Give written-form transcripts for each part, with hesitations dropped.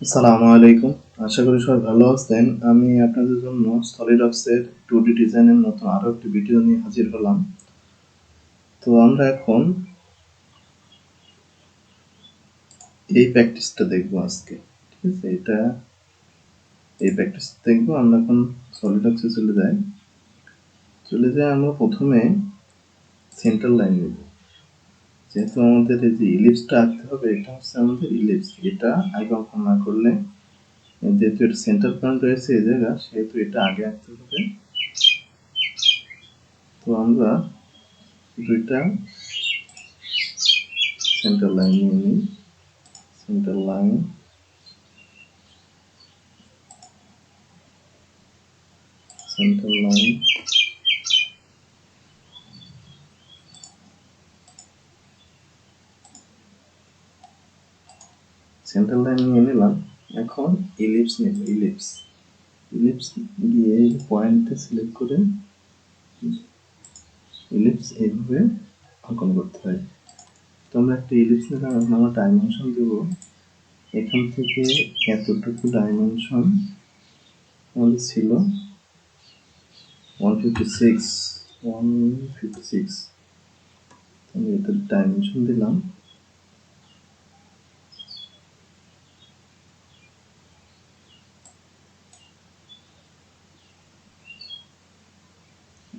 আসসালামু আলাইকুম। আশা করি সবাই ভালো আছেন। আমি আপনাদের জন্য সলিডওয়ার্কসের 2D ডিজাইনের নতুন আরো একটি ভিডিও নিয়ে হাজির হলাম। তো আমরা এখন এই প্র্যাকটিসটা দেখবো আজকে। ঠিক আছে, এই প্র্যাকটিস দেখবো। আমরা এখন সলিডওয়ার্কসে চলে যাই। আমরা প্রথমে সেন্টার লাইন নেব। যেহেতু আমাদের এই যে ইলিপসটা আঁকতে হবে, এটা হচ্ছে আমাদের ইলিপস। এটা আগে অঙ্কন না করলে, যেহেতু এটা সেন্টার পয়েন্ট রয়েছে এই জায়গা, সেহেতু এটা আগে আঁকতে হবে। তো আমরা দুইটা সেন্টার লাইন নিয়ে নিই। Centre line, centre line, centre line নিয়ে নিলাম। এখন ইলিপস নেব। ইলিপস গিয়ে পয়েন্টে সিলেক্ট করে ইলিপস এইভাবে অঙ্কন করতে হয়। তো আমরা একটা ইলিপস নিলাম। এখন আমরা ডাইমেনশন দেব। এখান থেকে এতটুকু ডাইমেনশন আমাদের ছিল 156। আমি এটার ডাইমেনশন দিলাম।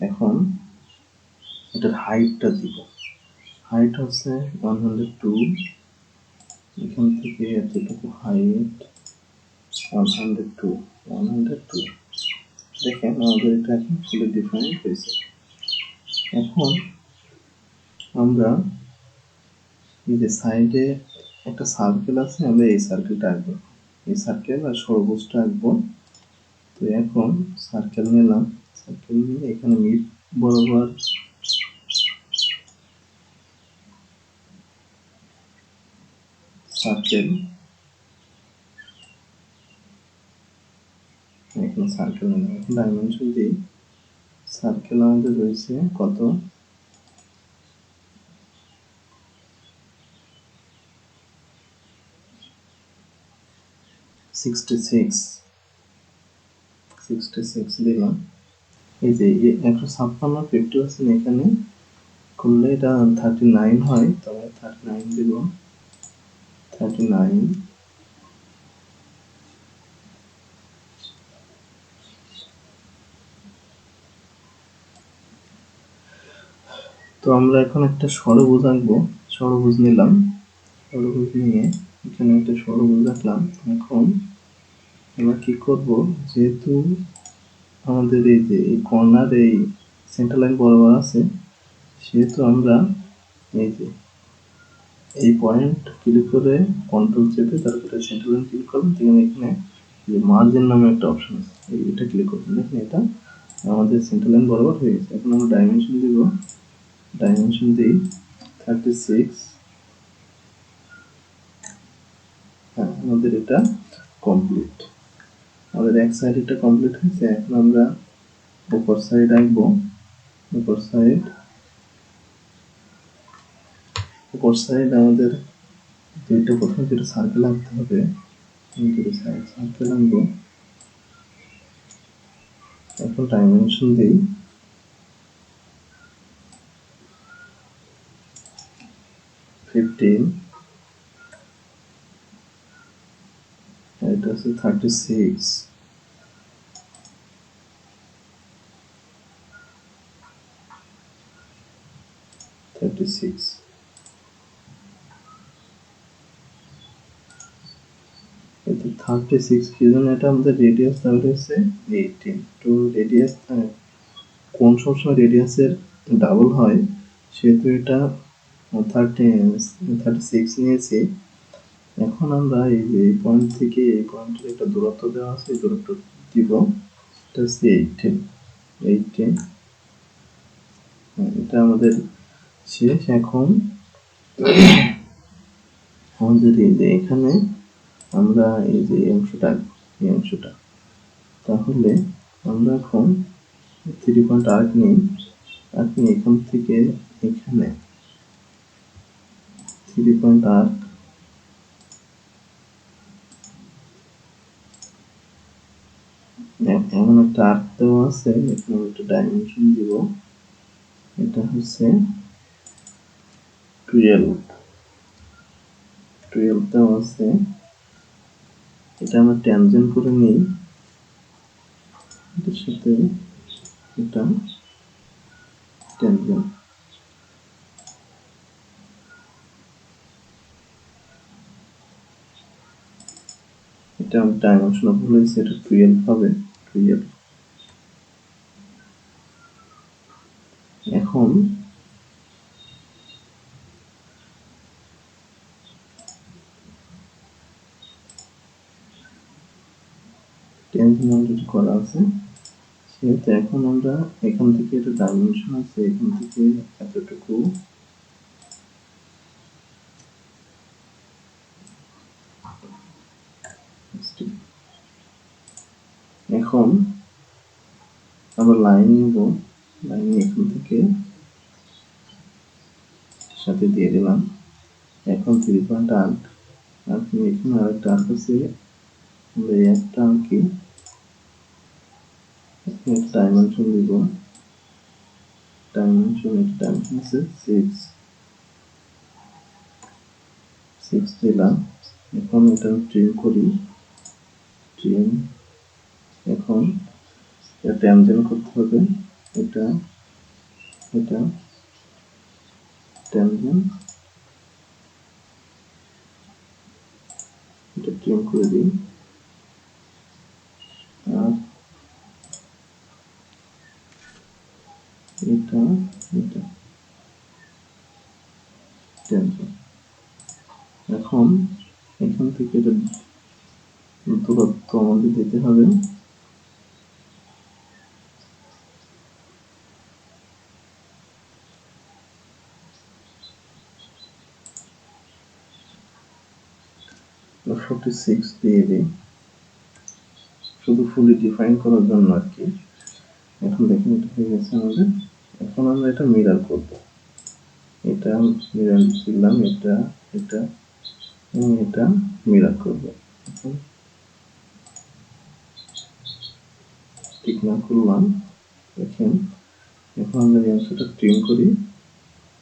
এখন এটার হাইটটা দিব। হাইট হচ্ছে 102। এখান থেকে এতটুকু হাইট 102। দেখেন আমাদের এটা এখন ফুলি ডিফাইন্ড হয়েছে। এখন আমরা এই যে সাইডে একটা সার্কেল আছে, আমরা এই সার্কেলটা আঁকবো। এই সার্কেল আর সর্বোচ্চটা আঁকবো। তো এখন সার্কেল নিলাম। সার্কেল নিয়ে এখানে মিড বরাবর সার্কেল, এখানে সার্কেল নিলাম। এখন ডাইমেনশন দিই। সার্কেল আমাদের রয়েছে কত, 66 দিলাম। এই যে 156 50% এখানে করলে এটা 39 হয়, তবে 39 দিব। 39। তো আমরা এখন একটা ষড়ভুজ আঁকবো। ষড়ভুজ নিলাম। ষড়ভুজ নিয়ে এখানে একটা ষড়ভুজ আঁকলাম। এখন আমরা কি করব, যেহেতু আমাদের এই যে এই কর্নার এই সেন্টার লাইন বরাবর আছে, সেহেতু আমরা এই যে এই পয়েন্ট ক্লিক করে কন্ট্রোল চেপে তারপরে সেন্টার লাইন ক্লিক করলাম। দেখুন এখানে যে মার্জিন নামে একটা অপশন আছে, এটা ক্লিক করবেন। দেখুন এটা আমাদের সেন্টার লাইন বরাবর হয়ে গেছে। এখন আমরা ডাইমেনশন দিব। ডাইমেনশন দিই 36। হ্যাঁ, আমাদের এটা কমপ্লিট। আমাদের এক সাইড এটা কমপ্লিট হয়েছে। এখন আমরা উপর সাইড আঁকবো। উপর সাইড আমাদের দুইটা, প্রথমে যেটা সার্কেল আঁকতে হবে, দুটো সাইড সার্কেল আঁকবো। এখন ডাইমেনশন দিই 15। এটা হচ্ছে 36। এটা 36 কি জন্য, এটা আমাদের রেডিয়াস তাহলে হচ্ছে 18। তো রেডিয়াস কোন সবসময় রেডিয়াসের ডাবল হয়, সেহেতু এটা 36 নিয়েছি। এখন আমরা এই যে এই পয়েন্ট থেকে এই পয়েন্টের একটা দূরত্ব দেওয়া আছে, এই দূরত্ব দিব। এটা হচ্ছে 18। এটা আমাদের শেষ। এখন আমাদের এই যে এখানে আমরা এই যে এই অংশটা, তাহলে আমরা এখন 3 পয়েন্ট আর্ক নিই। আপনি এখান থেকে এখানে 3 পয়েন্ট আর্ক, এমন একটা আর্ক দেওয়া আছে, এখানে একটা ডাইমেনশন দিব, এটা হচ্ছে 12 দেওয়া আছে, এটা আমরা ট্যানজেন্ট করে নিই, এটার সাথে এটা ট্যানজেন্ট, এটা আমি ডাইমেনশন ভুল হয়েছে, এটা 12 হবে, 12। এখন ট্যানজেন্ট অলরেডি করা আছে, সেহেতু এখন আমরা এখান থেকে এটা ডাইমেনশন আছে, এখান থেকে এতটুকু এখন আমরা লাইন নিব, লাইন এখান থেকে সাথে দিয়ে দিলাম, এখন 3 পয়েন্ট আর্ক, আপনি এখানে আরেকটা আর্ক আছে, আমরা এই একটা আঁকি, ডাইমেনশন দিব, ডাইমেনশন আছে 6 দিলাম, এখন এটা ট্রিম করি, ট্রিম, এখন এটা ট্যানজেন্ট করতে হবে, এটা এটা ট্যানজেন্ট, এটা ট্রিম করে দিই, আর এটা এটা ট্যানজেন্ট। এখন এখান থেকে এটা দূরত্ব আমাদের দিতে হবে, আমরা 46 দিয়ে দিই, শুধু ফুলি ডিফাইন করার জন্য আর কি। এখন দেখুন এটা হয়ে গেছে আমাদের, এখন আমরা এটা মিরর করব, এটা মিরর দিলাম, এটা এটা এবং এটা মিরর করব, এখন ঠিক না করলাম, দেখেন এখন আমরা এই অংশটা ট্রিম করি,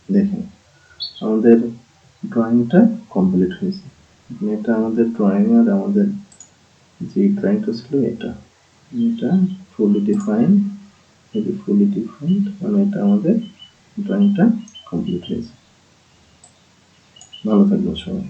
দেখেন আমাদের ড্রয়িংটা কমপ্লিট হয়েছে। এটা আমাদের ড্রয়িং, আর আমাদের যে ড্রয়িংটা ছিল এটা ফুলি ডিফাইন্ড, মানে এটা আমাদের ড্রয়িংটা কমপ্লিট হয়েছে। ভালো থাকবেন সবাই।